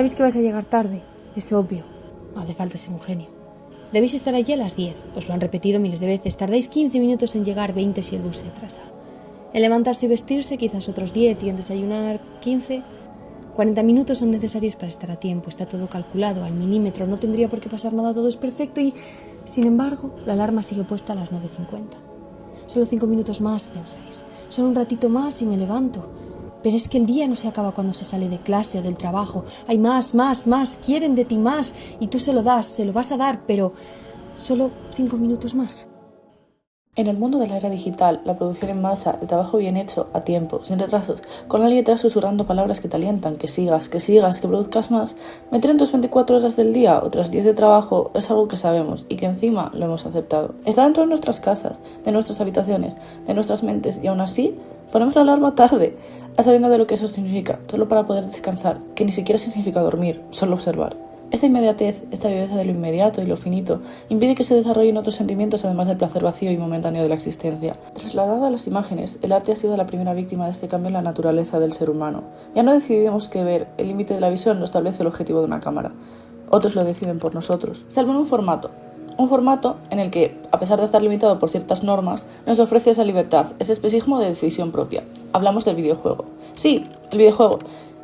Sabéis que vais a llegar tarde, es obvio, no hace falta ser un genio. Debéis estar allí a las 10, os lo han repetido miles de veces, tardáis 15 minutos en llegar, 20 si el bus se atrasa. En levantarse y vestirse quizás otros 10 y en desayunar 15. 40 minutos son necesarios para estar a tiempo, está todo calculado al milímetro, no tendría por qué pasar nada, todo es perfecto y, sin embargo, la alarma sigue puesta a las 9:50. Solo 5 minutos más, pensáis. Solo un ratito más y me levanto. Pero es que el día no se acaba cuando se sale de clase o del trabajo. Hay más, quieren de ti más y tú se lo das, se lo vas a dar, pero solo 5 minutos más. En el mundo de la era digital, la producción en masa, el trabajo bien hecho, a tiempo, sin retrasos, con alguien detrás susurrando palabras que te alientan, que sigas, que produzcas más, meter en tus 24 horas del día otras 10 de trabajo es algo que sabemos y que encima lo hemos aceptado. Está dentro de nuestras casas, de nuestras habitaciones, de nuestras mentes y aún así ponemos la alarma tarde, a sabiendo de lo que eso significa, solo para poder descansar, que ni siquiera significa dormir, solo observar. Esta inmediatez, esta viveza de lo inmediato y lo finito, impide que se desarrollen otros sentimientos además del placer vacío y momentáneo de la existencia. Trasladado a las imágenes, el arte ha sido la primera víctima de este cambio en la naturaleza del ser humano. Ya no decidimos qué ver, el límite de la visión lo establece el objetivo de una cámara. Otros lo deciden por nosotros, salvo en un formato. Un formato en el que, a pesar de estar limitado por ciertas normas, nos ofrece esa libertad, ese espejismo de decisión propia. Hablamos del videojuego. Sí, el videojuego.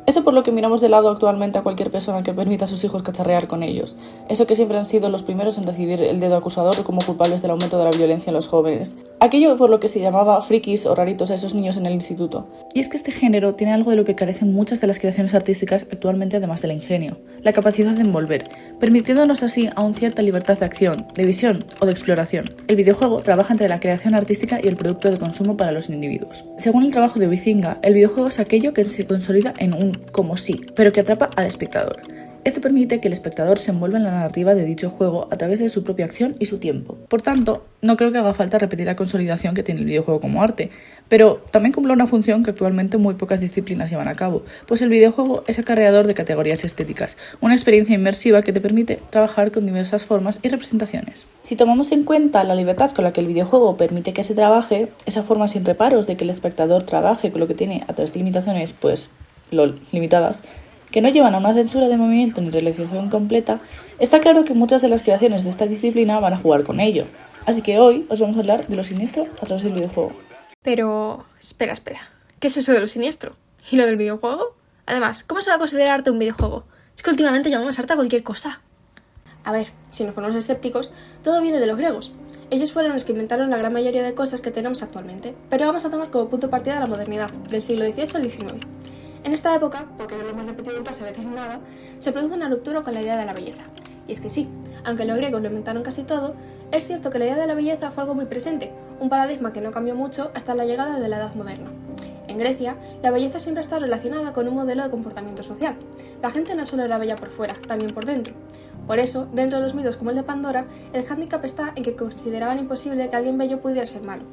Eso por lo que miramos de lado actualmente a cualquier persona que permita a sus hijos cacharrear con ellos. Eso que siempre han sido los primeros en recibir el dedo acusador como culpables del aumento de la violencia en los jóvenes. Aquello por lo que se llamaba frikis o raritos a esos niños en el instituto. Y es que este género tiene algo de lo que carecen muchas de las creaciones artísticas actualmente además del ingenio. La capacidad de envolver, permitiéndonos así aún cierta libertad de acción, de visión o de exploración. El videojuego trabaja entre la creación artística y el producto de consumo para los individuos. Según el trabajo de Huizinga, el videojuego es aquello que se consolida en un como sí, pero que atrapa al espectador. Esto permite que el espectador se envuelva en la narrativa de dicho juego a través de su propia acción y su tiempo. Por tanto, no creo que haga falta repetir la consolidación que tiene el videojuego como arte, pero también cumple una función que actualmente muy pocas disciplinas llevan a cabo, pues el videojuego es acarreador de categorías estéticas, una experiencia inmersiva que te permite trabajar con diversas formas y representaciones. Si tomamos en cuenta la libertad con la que el videojuego permite que se trabaje, esa forma sin reparos de que el espectador trabaje con lo que tiene a través de limitaciones, limitadas, que no llevan a una censura de movimiento ni realización completa, está claro que muchas de las creaciones de esta disciplina van a jugar con ello. Así que hoy os vamos a hablar de lo siniestro a través del videojuego. Pero, espera. ¿Qué es eso de lo siniestro? ¿Y lo del videojuego? Además, ¿cómo se va a considerar arte un videojuego? Es que últimamente llamamos arte a cualquier cosa. A ver, si nos ponemos escépticos, todo viene de los griegos. Ellos fueron los que inventaron la gran mayoría de cosas que tenemos actualmente, pero vamos a tomar como punto de partida la modernidad, del siglo XVIII al XIX. En esta época, porque no lo hemos repetido en clase a veces nada, se produce una ruptura con la idea de la belleza. Y es que sí, aunque los griegos lo inventaron casi todo, es cierto que la idea de la belleza fue algo muy presente, un paradigma que no cambió mucho hasta la llegada de la Edad Moderna. En Grecia, la belleza siempre ha estado relacionada con un modelo de comportamiento social. La gente no solo era bella por fuera, también por dentro. Por eso, dentro de los mitos como el de Pandora, el hándicap está en que consideraban imposible que alguien bello pudiera ser malo.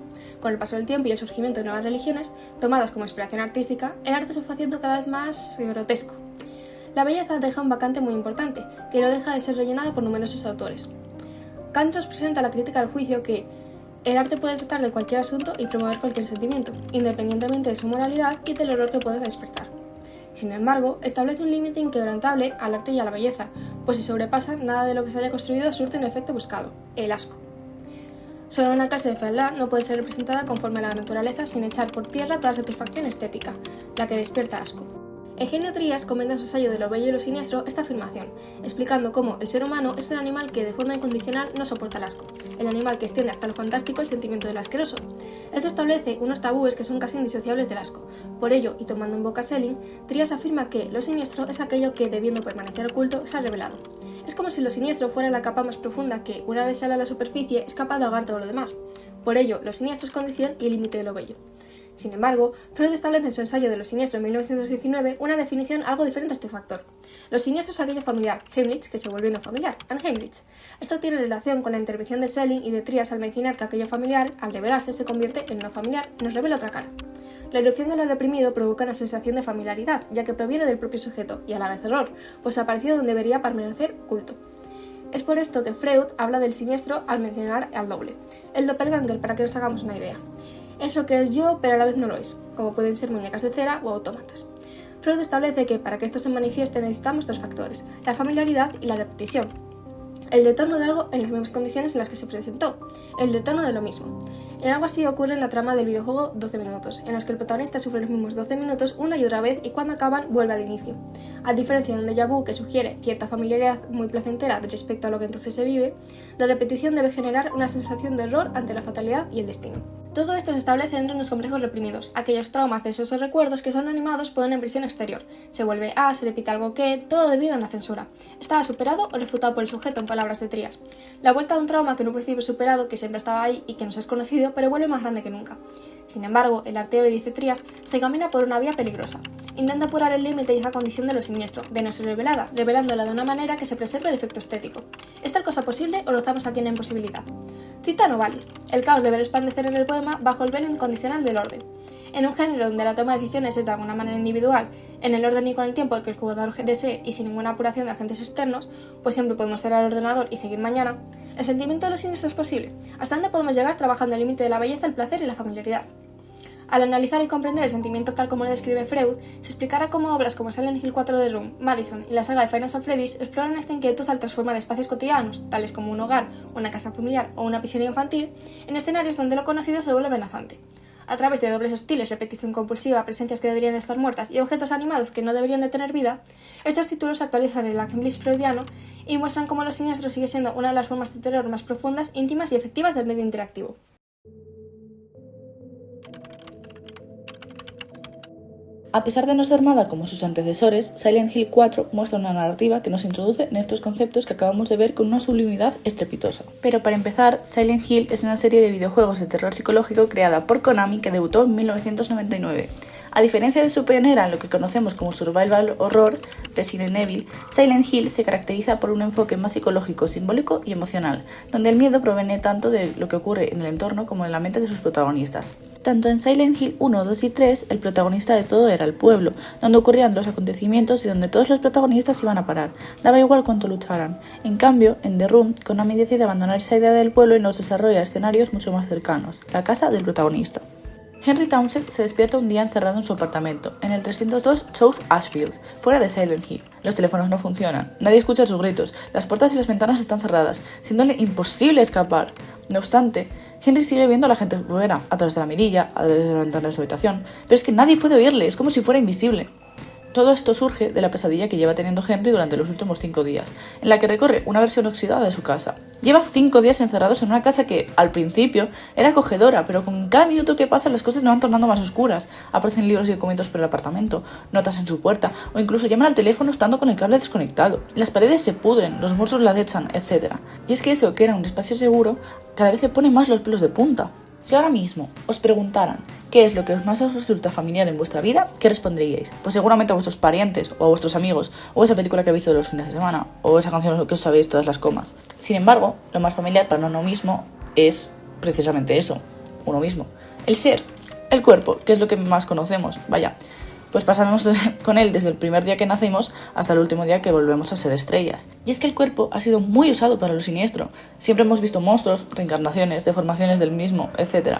Con el paso del tiempo y el surgimiento de nuevas religiones, tomadas como inspiración artística, el arte se fue haciendo cada vez más grotesco. La belleza deja un vacante muy importante, que no deja de ser rellenada por numerosos autores. Kant nos presenta la crítica del juicio que el arte puede tratar de cualquier asunto y promover cualquier sentimiento, independientemente de su moralidad y del horror que puede despertar. Sin embargo, establece un límite inquebrantable al arte y a la belleza, pues si sobrepasan, nada de lo que se haya construido surte un efecto buscado, el asco. Solo una clase de fealdad no puede ser representada conforme a la naturaleza sin echar por tierra toda satisfacción estética, la que despierta asco. Eugenio Trías comenta en su ensayo de lo bello y lo siniestro esta afirmación, explicando cómo el ser humano es el animal que de forma incondicional no soporta el asco, el animal que extiende hasta lo fantástico el sentimiento del asqueroso. Esto establece unos tabúes que son casi indisociables del asco. Por ello, y tomando en boca Schelling, Trías afirma que lo siniestro es aquello que, debiendo permanecer oculto, se ha revelado. Es como si lo siniestro fuera la capa más profunda que, una vez sale a la superficie, es capaz de ahogar todo lo demás. Por ello, lo siniestro es condición y límite de lo bello. Sin embargo, Freud establece en su ensayo de lo siniestro en 1919 una definición algo diferente a este factor. Lo siniestro es aquello familiar, Heimlich, que se vuelve no familiar, Unheimlich. Esto tiene relación con la intervención de Schelling y de Trías al mencionar que aquello familiar, al revelarse, se convierte en no familiar, nos revela otra cara. La irrupción de lo reprimido provoca una sensación de familiaridad, ya que proviene del propio sujeto, y a la vez error, pues ha aparecido donde debería permanecer oculto. Es por esto que Freud habla del siniestro al mencionar al doble, el doppelganger, para que nos hagamos una idea. Eso que es yo, pero a la vez no lo es, como pueden ser muñecas de cera o autómatas. Freud establece que para que esto se manifieste necesitamos dos factores, la familiaridad y la repetición. El retorno de algo en las mismas condiciones en las que se presentó, el retorno de lo mismo. En algo así ocurre en la trama del videojuego 12 minutos, en los que el protagonista sufre los mismos 12 minutos una y otra vez y cuando acaban vuelve al inicio. A diferencia de un déjà vu que sugiere cierta familiaridad muy placentera respecto a lo que entonces se vive, la repetición debe generar una sensación de horror ante la fatalidad y el destino. Todo esto se establece dentro de unos complejos reprimidos, aquellos traumas de esos recuerdos que son animados por una impresión exterior. Se vuelve A, se repite algo que, todo debido a la censura. Estaba superado o refutado por el sujeto en palabras de Trías. La vuelta de un trauma que en un principio superado, que siempre estaba ahí y que nos es conocido, pero vuelve más grande que nunca. Sin embargo, el arteo de dice Trías se camina por una vía peligrosa. Intenta apurar el límite y esa condición de lo siniestro, de no ser revelada, revelándola de una manera que se preserve el efecto estético. ¿Es tal cosa posible o rozamos aquí en la imposibilidad? Cita Novalis: el caos debe resplandecer en el poema bajo el velo incondicional del orden. En un género donde la toma de decisiones es de alguna manera individual, en el orden y con el tiempo que el jugador desee y sin ninguna apuración de agentes externos, pues siempre podemos cerrar el ordenador y seguir mañana, el sentimiento de lo siniestro es posible. ¿Hasta dónde podemos llegar trabajando el límite de la belleza, el placer y la familiaridad? Al analizar y comprender el sentimiento tal como lo describe Freud, se explicará cómo obras como Silent Hill 4 de Room, Madison y la saga de Final Freddy's exploran esta inquietud al transformar espacios cotidianos, tales como un hogar, una casa familiar o una piscina infantil, en escenarios donde lo conocido se vuelve amenazante. A través de dobles hostiles, repetición compulsiva, presencias que deberían estar muertas y objetos animados que no deberían de tener vida, estos títulos actualizan el ejemplismo freudiano y muestran cómo lo siniestro sigue siendo una de las formas de terror más profundas, íntimas y efectivas del medio interactivo. A pesar de no ser nada como sus antecesores, Silent Hill 4 muestra una narrativa que nos introduce en estos conceptos que acabamos de ver con una sublimidad estrepitosa. Pero para empezar, Silent Hill es una serie de videojuegos de terror psicológico creada por Konami que debutó en 1999. A diferencia de su pionera en lo que conocemos como Survival Horror, Resident Evil, Silent Hill se caracteriza por un enfoque más psicológico, simbólico y emocional, donde el miedo proviene tanto de lo que ocurre en el entorno como en la mente de sus protagonistas. Tanto en Silent Hill 1, 2 y 3, el protagonista de todo era el pueblo, donde ocurrían los acontecimientos y donde todos los protagonistas iban a parar. Daba igual cuánto lucharan. En cambio, en The Room, Konami decide abandonar esa idea del pueblo y nos desarrolla escenarios mucho más cercanos, la casa del protagonista. Henry Townsend se despierta un día encerrado en su apartamento, en el 302 South Ashfield, fuera de Silent Hill. Los teléfonos no funcionan, nadie escucha sus gritos, las puertas y las ventanas están cerradas, siéndole imposible escapar. No obstante, Henry sigue viendo a la gente fuera, a través de la mirilla, a través de la ventana de su habitación, pero es que nadie puede oírle, es como si fuera invisible. Todo esto surge de la pesadilla que lleva teniendo Henry durante los últimos 5 días, en la que recorre una versión oxidada de su casa. Lleva 5 días encerrados en una casa que, al principio, era acogedora, pero con cada minuto que pasa las cosas se van tornando más oscuras. Aparecen libros y documentos por el apartamento, notas en su puerta, o incluso llaman al teléfono estando con el cable desconectado. Las paredes se pudren, los monstruos la acechan, etc. Y es que eso, que era un espacio seguro, cada vez se pone más los pelos de punta. Si ahora mismo os preguntaran qué es lo que más os resulta familiar en vuestra vida, ¿qué responderíais? Pues seguramente a vuestros parientes, o a vuestros amigos, o esa película que habéis visto de los fines de semana, o esa canción que os sabéis todas las comas. Sin embargo, lo más familiar para uno mismo es precisamente eso, uno mismo. El ser, el cuerpo, que es lo que más conocemos, vaya. Pues pasamos con él desde el primer día que nacimos hasta el último día que volvemos a ser estrellas. Y es que el cuerpo ha sido muy usado para lo siniestro. Siempre hemos visto monstruos, reencarnaciones, deformaciones del mismo, etc.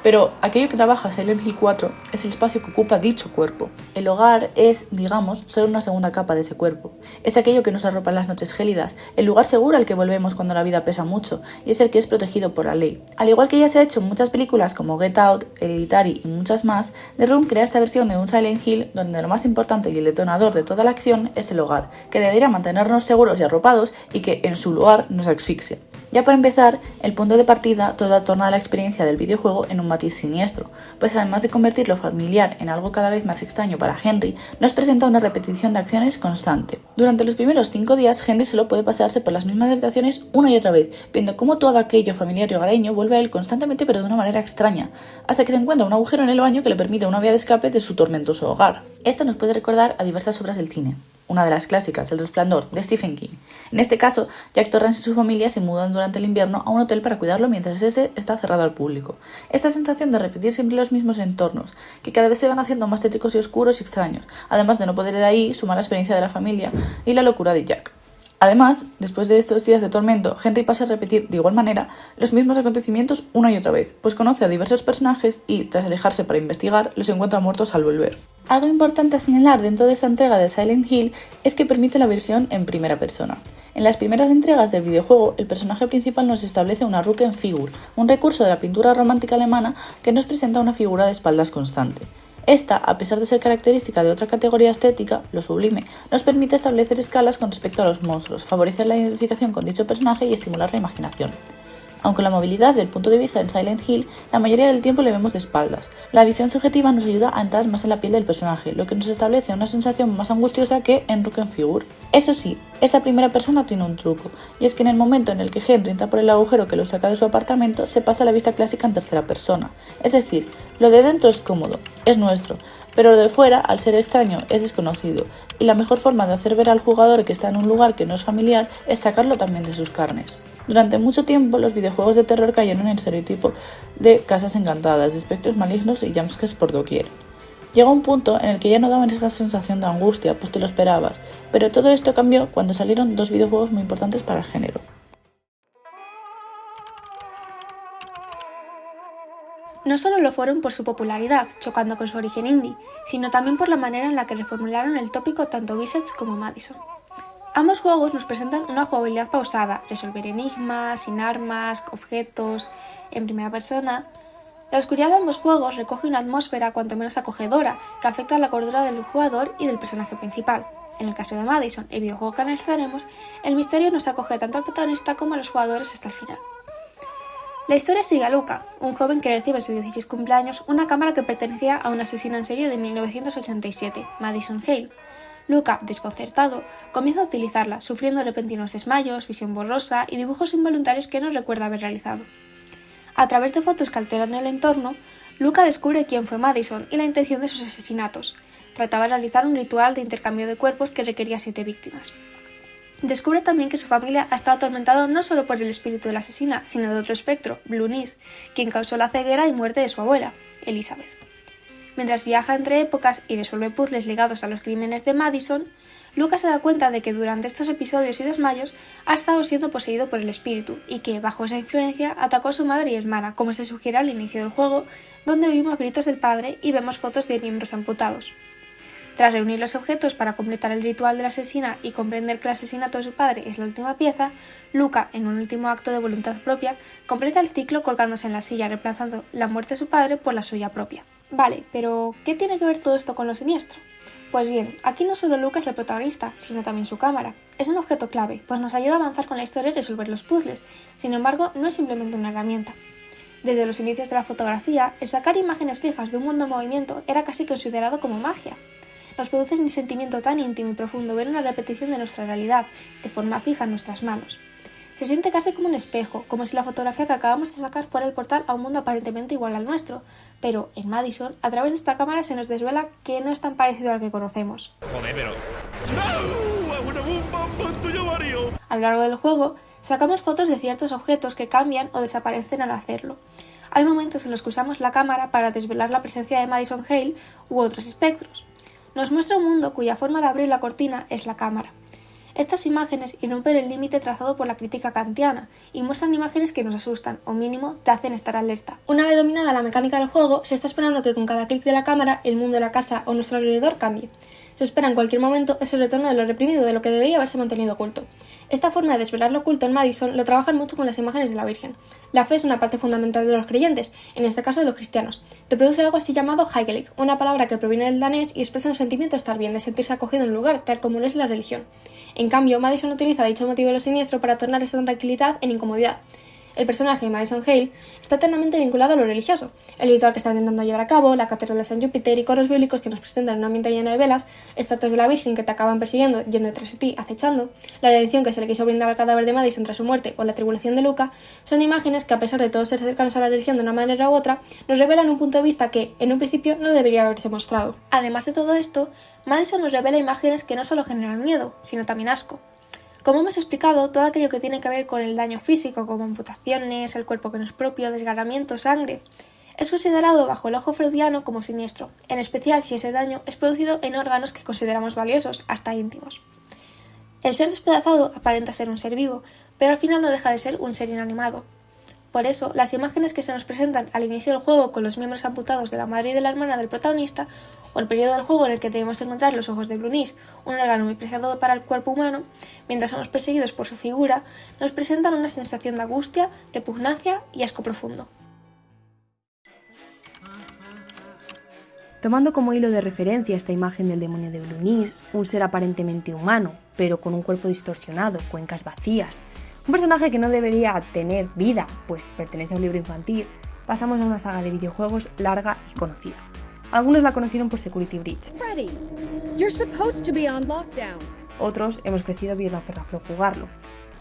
Pero aquello que trabaja Silent Hill 4 es el espacio que ocupa dicho cuerpo. El hogar es, digamos, solo una segunda capa de ese cuerpo. Es aquello que nos arropa en las noches gélidas, el lugar seguro al que volvemos cuando la vida pesa mucho, y es el que es protegido por la ley. Al igual que ya se ha hecho en muchas películas como Get Out, Hereditary y muchas más, The Room crea esta versión de un Silent Hill donde lo más importante y el detonador de toda la acción es el hogar, que debería mantenernos seguros y arropados y que en su lugar nos asfixia. Ya por empezar, el punto de partida todo torna la experiencia del videojuego en un matiz siniestro, pues además de convertir lo familiar en algo cada vez más extraño para Henry, nos presenta una repetición de acciones constante. Durante los primeros 5 días, Henry solo puede pasarse por las mismas habitaciones una y otra vez, viendo cómo todo aquello familiar y hogareño vuelve a él constantemente pero de una manera extraña, hasta que se encuentra un agujero en el baño que le permite una vía de escape de su tormentoso hogar. Esto nos puede recordar a diversas obras del cine. Una de las clásicas, El Resplandor, de Stephen King. En este caso, Jack Torrance y su familia se mudan durante el invierno a un hotel para cuidarlo mientras este está cerrado al público. Esta sensación de repetir siempre los mismos entornos, que cada vez se van haciendo más tétricos y oscuros y extraños, además de no poder de ahí sumar la experiencia de la familia y la locura de Jack. Además, después de estos días de tormento, Henry pasa a repetir de igual manera los mismos acontecimientos una y otra vez, pues conoce a diversos personajes y, tras alejarse para investigar, los encuentra muertos al volver. Algo importante a señalar dentro de esta entrega de Silent Hill es que permite la versión en primera persona. En las primeras entregas del videojuego, el personaje principal nos establece una Rückenfigur, un recurso de la pintura romántica alemana que nos presenta una figura de espaldas constante. Esta, a pesar de ser característica de otra categoría estética, lo sublime, nos permite establecer escalas con respecto a los monstruos, favorecer la identificación con dicho personaje y estimular la imaginación. Aunque la movilidad del punto de vista en Silent Hill, la mayoría del tiempo le vemos de espaldas. La visión subjetiva nos ayuda a entrar más en la piel del personaje, lo que nos establece una sensación más angustiosa que en Rückenfigur. Eso sí, esta primera persona tiene un truco, y es que en el momento en el que Henry entra por el agujero que lo saca de su apartamento, se pasa a la vista clásica en tercera persona. Es decir, lo de dentro es cómodo, es nuestro, pero lo de fuera, al ser extraño, es desconocido, y la mejor forma de hacer ver al jugador que está en un lugar que no es familiar es sacarlo también de sus carnes. Durante mucho tiempo, los videojuegos de terror cayeron en el estereotipo de casas encantadas, de espectros malignos y jumpscares por doquier. Llegó un punto en el que ya no daban esa sensación de angustia, pues te lo esperabas, pero todo esto cambió cuando salieron dos videojuegos muy importantes para el género. No solo lo fueron por su popularidad, chocando con su origen indie, sino también por la manera en la que reformularon el tópico tanto Visage como Madison. Ambos juegos nos presentan una jugabilidad pausada, resolver enigmas, sin armas, objetos, en primera persona. La oscuridad de ambos juegos recoge una atmósfera cuanto menos acogedora, que afecta a la cordura del jugador y del personaje principal. En el caso de Madison, el videojuego que analizaremos, el misterio nos acoge tanto al protagonista como a los jugadores hasta el final. La historia sigue a Luca, un joven que recibe en su 16 cumpleaños una cámara que pertenecía a un asesino en serie de 1987, Madison Hale. Luca, desconcertado, comienza a utilizarla, sufriendo repentinos desmayos, visión borrosa y dibujos involuntarios que no recuerda haber realizado. A través de fotos que alteran el entorno, Luca descubre quién fue Madison y la intención de sus asesinatos. Trataba de realizar un ritual de intercambio de cuerpos que requería 7 víctimas. Descubre también que su familia ha estado atormentada no solo por el espíritu de la asesina, sino de otro espectro, Blue Nis, quien causó la ceguera y muerte de su abuela, Elizabeth. Mientras viaja entre épocas y resuelve puzzles ligados a los crímenes de Madison, Luca se da cuenta de que durante estos episodios y desmayos ha estado siendo poseído por el espíritu y que, bajo esa influencia, atacó a su madre y hermana, como se sugiere al inicio del juego, donde oímos gritos del padre y vemos fotos de miembros amputados. Tras reunir los objetos para completar el ritual de la asesina y comprender que el asesinato de su padre es la última pieza, Luca, en un último acto de voluntad propia, completa el ciclo colgándose en la silla, reemplazando la muerte de su padre por la suya propia. Vale, pero ¿qué tiene que ver todo esto con lo siniestro? Pues bien, aquí no solo Luca es el protagonista, sino también su cámara. Es un objeto clave, pues nos ayuda a avanzar con la historia y resolver los puzzles. Sin embargo, no es simplemente una herramienta. Desde los inicios de la fotografía, el sacar imágenes fijas de un mundo en movimiento era casi considerado como magia. Nos produce un sentimiento tan íntimo y profundo ver una repetición de nuestra realidad, de forma fija en nuestras manos. Se siente casi como un espejo, como si la fotografía que acabamos de sacar fuera el portal a un mundo aparentemente igual al nuestro, pero en Madison, a través de esta cámara se nos desvela que no es tan parecido al que conocemos. Joder, pero... ¡No! A lo largo del juego, sacamos fotos de ciertos objetos que cambian o desaparecen al hacerlo. Hay momentos en los que usamos la cámara para desvelar la presencia de Madison Hale u otros espectros. Nos muestra un mundo cuya forma de abrir la cortina es la cámara. Estas imágenes irrumpen el límite trazado por la crítica kantiana y muestran imágenes que nos asustan o mínimo te hacen estar alerta. Una vez dominada la mecánica del juego, se está esperando que con cada clic de la cámara el mundo de la casa o nuestro alrededor cambie. Se espera en cualquier momento ese retorno de lo reprimido, de lo que debería haberse mantenido oculto. Esta forma de desvelar lo oculto en Madison lo trabajan mucho con las imágenes de la Virgen. La fe es una parte fundamental de los creyentes, en este caso de los cristianos. Te produce algo así llamado Hygelig, una palabra que proviene del danés y expresa un sentimiento de estar bien, de sentirse acogido en un lugar, tal como lo es la religión. En cambio, Madison utiliza dicho motivo de lo siniestro para tornar esa tranquilidad en incomodidad. El personaje de Madison Hale está eternamente vinculado a lo religioso. El ritual que está intentando llevar a cabo, la catedral de San Júpiter y coros bíblicos que nos presentan en un ambiente lleno de velas, estatuas de la Virgen que te acaban persiguiendo, yendo detrás de ti, acechando, la redención que se le quiso brindar al cadáver de Madison tras su muerte o la tribulación de Luca, son imágenes que, a pesar de todos ser cercanos a la religión de una manera u otra, nos revelan un punto de vista que, en un principio, no debería haberse mostrado. Además de todo esto, Madison nos revela imágenes que no solo generan miedo, sino también asco. Como hemos explicado, todo aquello que tiene que ver con el daño físico, como amputaciones, el cuerpo que no es propio, desgarramiento, sangre, es considerado bajo el ojo freudiano como siniestro, en especial si ese daño es producido en órganos que consideramos valiosos, hasta íntimos. El ser despedazado aparenta ser un ser vivo, pero al final no deja de ser un ser inanimado. Por eso, las imágenes que se nos presentan al inicio del juego con los miembros amputados de la madre y de la hermana del protagonista, o el periodo del juego en el que debemos encontrar los ojos de Blunis, un órgano muy preciado para el cuerpo humano, mientras somos perseguidos por su figura, nos presentan una sensación de angustia, repugnancia y asco profundo. Tomando como hilo de referencia esta imagen del demonio de Blunis, un ser aparentemente humano, pero con un cuerpo distorsionado, cuencas vacías, un personaje que no debería tener vida, pues pertenece a un libro infantil, pasamos a una saga de videojuegos larga y conocida. Algunos la conocieron por Security Breach. Freddy, you're supposed to be on lockdown. Otros hemos crecido viendo a Ferraflo jugarlo.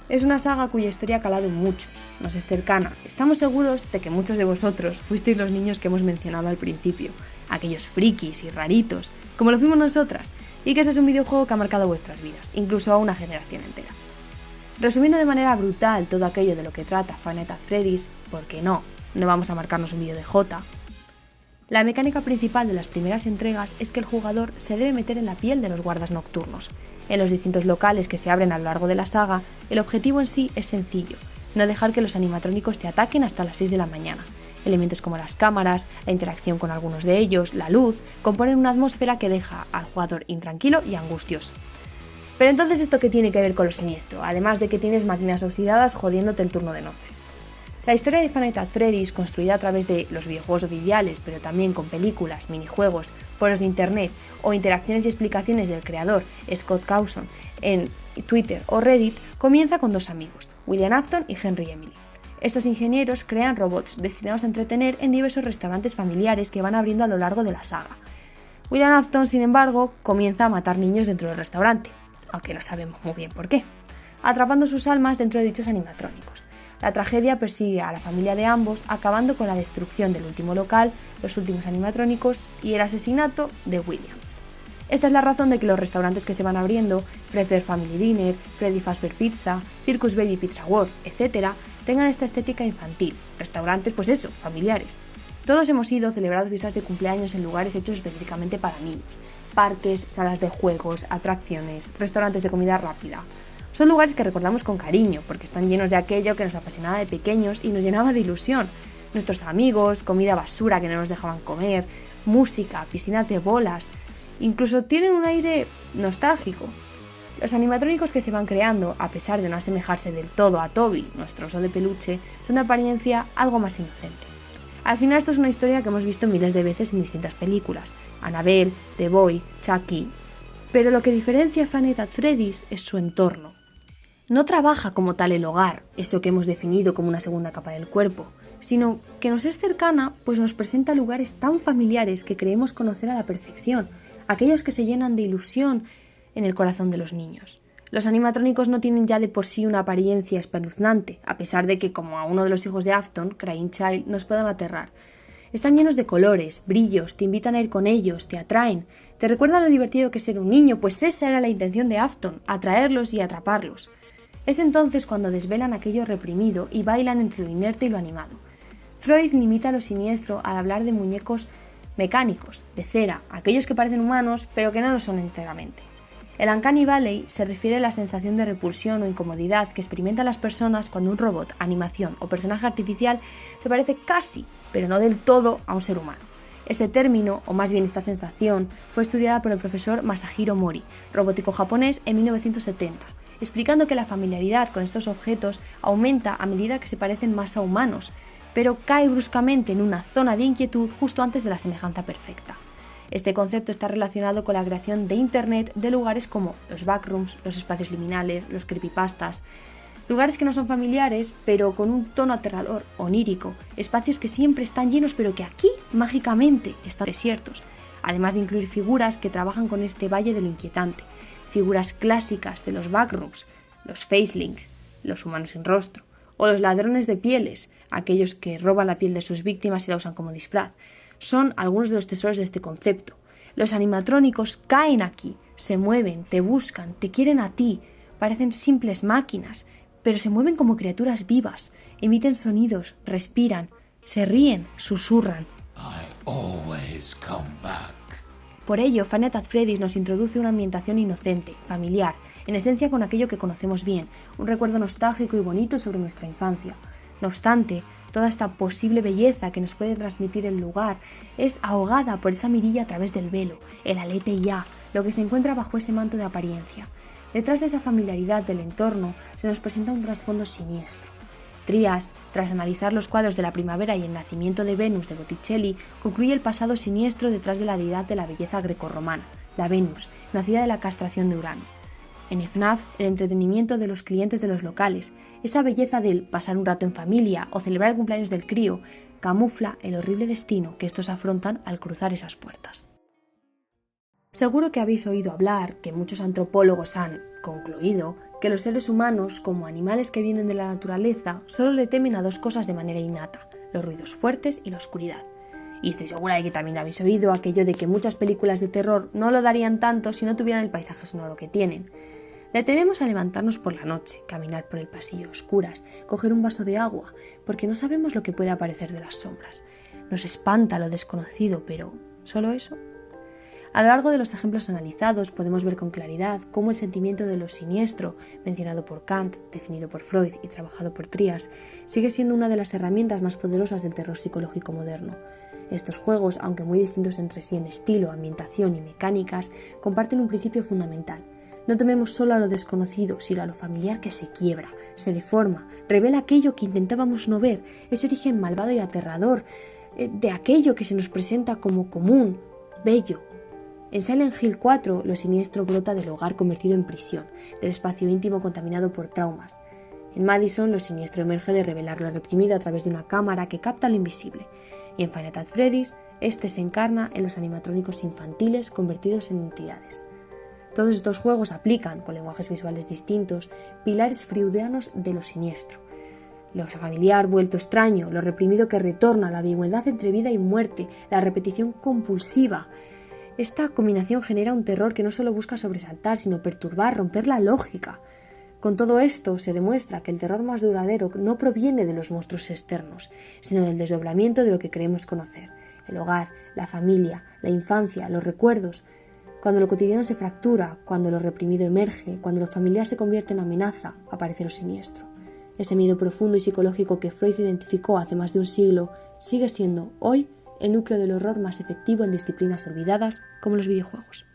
Es una saga cuya historia ha calado en muchos, nos es cercana. Estamos seguros de que muchos de vosotros fuisteis los niños que hemos mencionado al principio, aquellos frikis y raritos, como lo fuimos nosotras, y que ese es un videojuego que ha marcado vuestras vidas, incluso a una generación entera. Resumiendo de manera brutal todo aquello de lo que trata Five Nights at Freddy's, porque no vamos a marcarnos un vídeo de Jota. La mecánica principal de las primeras entregas es que el jugador se debe meter en la piel de los guardas nocturnos. En los distintos locales que se abren a lo largo de la saga, el objetivo en sí es sencillo, no dejar que los animatrónicos te ataquen hasta las 6 de la mañana. Elementos como las cámaras, la interacción con algunos de ellos, la luz, componen una atmósfera que deja al jugador intranquilo y angustioso. Pero entonces, ¿esto qué tiene que ver con lo siniestro? Además de que tienes máquinas oxidadas jodiéndote el turno de noche. La historia de Five Nights at Freddy's, construida a través de los videojuegos oficiales, pero también con películas, minijuegos, foros de internet o interacciones y explicaciones del creador Scott Cawthon en Twitter o Reddit, comienza con dos amigos, William Afton y Henry Emily. Estos ingenieros crean robots destinados a entretener en diversos restaurantes familiares que van abriendo a lo largo de la saga. William Afton, sin embargo, comienza a matar niños dentro del restaurante, aunque no sabemos muy bien por qué, atrapando sus almas dentro de dichos animatrónicos. La tragedia persigue a la familia de ambos, acabando con la destrucción del último local, los últimos animatrónicos y el asesinato de William. Esta es la razón de que los restaurantes que se van abriendo, Fredbear Family Dinner, Freddy Fazbear Pizza, Circus Baby Pizza World, etc., tengan esta estética infantil, restaurantes, pues eso, familiares. Todos hemos ido celebrados fiestas de cumpleaños en lugares hechos específicamente para niños, parques, salas de juegos, atracciones, restaurantes de comida rápida. Son lugares que recordamos con cariño, porque están llenos de aquello que nos apasionaba de pequeños y nos llenaba de ilusión. Nuestros amigos, comida basura que no nos dejaban comer, música, piscinas de bolas, incluso tienen un aire nostálgico. Los animatrónicos que se van creando, a pesar de no asemejarse del todo a Toby, nuestro oso de peluche, son de apariencia algo más inocente. Al final esto es una historia que hemos visto miles de veces en distintas películas, Annabelle, The Boy, Chucky, pero lo que diferencia a Five Nights at Freddy's es su entorno. No trabaja como tal el hogar, eso que hemos definido como una segunda capa del cuerpo, sino que nos es cercana, pues nos presenta lugares tan familiares que creemos conocer a la perfección, aquellos que se llenan de ilusión en el corazón de los niños. Los animatrónicos no tienen ya de por sí una apariencia espeluznante, a pesar de que, como a uno de los hijos de Afton, Crying Child, nos puedan aterrar. Están llenos de colores, brillos, te invitan a ir con ellos, te atraen, te recuerdan lo divertido que es ser un niño, pues esa era la intención de Afton, atraerlos y atraparlos. Es entonces cuando desvelan aquello reprimido y bailan entre lo inerte y lo animado. Freud limita lo siniestro al hablar de muñecos mecánicos, de cera, aquellos que parecen humanos pero que no lo son enteramente. El Uncanny Valley se refiere a la sensación de repulsión o incomodidad que experimentan las personas cuando un robot, animación o personaje artificial se parece casi, pero no del todo, a un ser humano. Este término, o más bien esta sensación, fue estudiada por el profesor Masahiro Mori, robótico japonés, en 1970, explicando que la familiaridad con estos objetos aumenta a medida que se parecen más a humanos, pero cae bruscamente en una zona de inquietud justo antes de la semejanza perfecta. Este concepto está relacionado con la creación de Internet de lugares como los backrooms, los espacios liminales, los creepypastas, lugares que no son familiares, pero con un tono aterrador, onírico, espacios que siempre están llenos, pero que aquí, mágicamente, están desiertos, además de incluir figuras que trabajan con este valle de lo inquietante, figuras clásicas de los backrooms, los facelings, los humanos sin rostro, o los ladrones de pieles, aquellos que roban la piel de sus víctimas y la usan como disfraz. Son algunos de los tesoros de este concepto. Los animatrónicos caen aquí, se mueven, te buscan, te quieren a ti, parecen simples máquinas, pero se mueven como criaturas vivas, emiten sonidos, respiran, se ríen, susurran. I always come back. Por ello, Five Nights at Freddy's nos introduce una ambientación inocente, familiar, en esencia con aquello que conocemos bien, un recuerdo nostálgico y bonito sobre nuestra infancia. No obstante, Toda esta posible belleza que nos puede transmitir el lugar es ahogada por esa mirilla a través del velo, el alete y ya, lo que se encuentra bajo ese manto de apariencia. Detrás de esa familiaridad del entorno se nos presenta un trasfondo siniestro. Trías, tras analizar los cuadros de la primavera y el nacimiento de Venus de Botticelli, concluye el pasado siniestro detrás de la deidad de la belleza grecorromana, la Venus, nacida de la castración de Urano. En FNAF, el entretenimiento de los clientes de los locales, esa belleza del pasar un rato en familia o celebrar el cumpleaños del crío, camufla el horrible destino que estos afrontan al cruzar esas puertas. Seguro que habéis oído hablar, que muchos antropólogos han concluido, que los seres humanos, como animales que vienen de la naturaleza, solo le temen a dos cosas de manera innata, los ruidos fuertes y la oscuridad. Y estoy segura de que también habéis oído aquello de que muchas películas de terror no lo darían tanto si no tuvieran el paisaje sonoro que tienen. Le tememos a levantarnos por la noche, caminar por el pasillo a oscuras, coger un vaso de agua, porque no sabemos lo que puede aparecer de las sombras. Nos espanta lo desconocido, pero ¿solo eso? A lo largo de los ejemplos analizados podemos ver con claridad cómo el sentimiento de lo siniestro, mencionado por Kant, definido por Freud y trabajado por Trías, sigue siendo una de las herramientas más poderosas del terror psicológico moderno. Estos juegos, aunque muy distintos entre sí en estilo, ambientación y mecánicas, comparten un principio fundamental. No tememos solo a lo desconocido, sino a lo familiar que se quiebra, se deforma, revela aquello que intentábamos no ver, ese origen malvado y aterrador, de aquello que se nos presenta como común, bello. En Silent Hill 4, lo siniestro brota del hogar convertido en prisión, del espacio íntimo contaminado por traumas. En Madison, lo siniestro emerge de revelar lo reprimido a través de una cámara que capta lo invisible. Y en Final Fantasy Freddy's, este se encarna en los animatrónicos infantiles convertidos en entidades. Todos estos juegos aplican, con lenguajes visuales distintos, pilares freudianos de lo siniestro. Lo familiar vuelto extraño, lo reprimido que retorna, la ambigüedad entre vida y muerte, la repetición compulsiva. Esta combinación genera un terror que no solo busca sobresaltar, sino perturbar, romper la lógica. Con todo esto se demuestra que el terror más duradero no proviene de los monstruos externos, sino del desdoblamiento de lo que creemos conocer. El hogar, la familia, la infancia, los recuerdos. Cuando lo cotidiano se fractura, cuando lo reprimido emerge, cuando lo familiar se convierte en amenaza, aparece lo siniestro. Ese miedo profundo y psicológico que Freud identificó hace más de un siglo sigue siendo hoy el núcleo del horror más efectivo en disciplinas olvidadas como los videojuegos.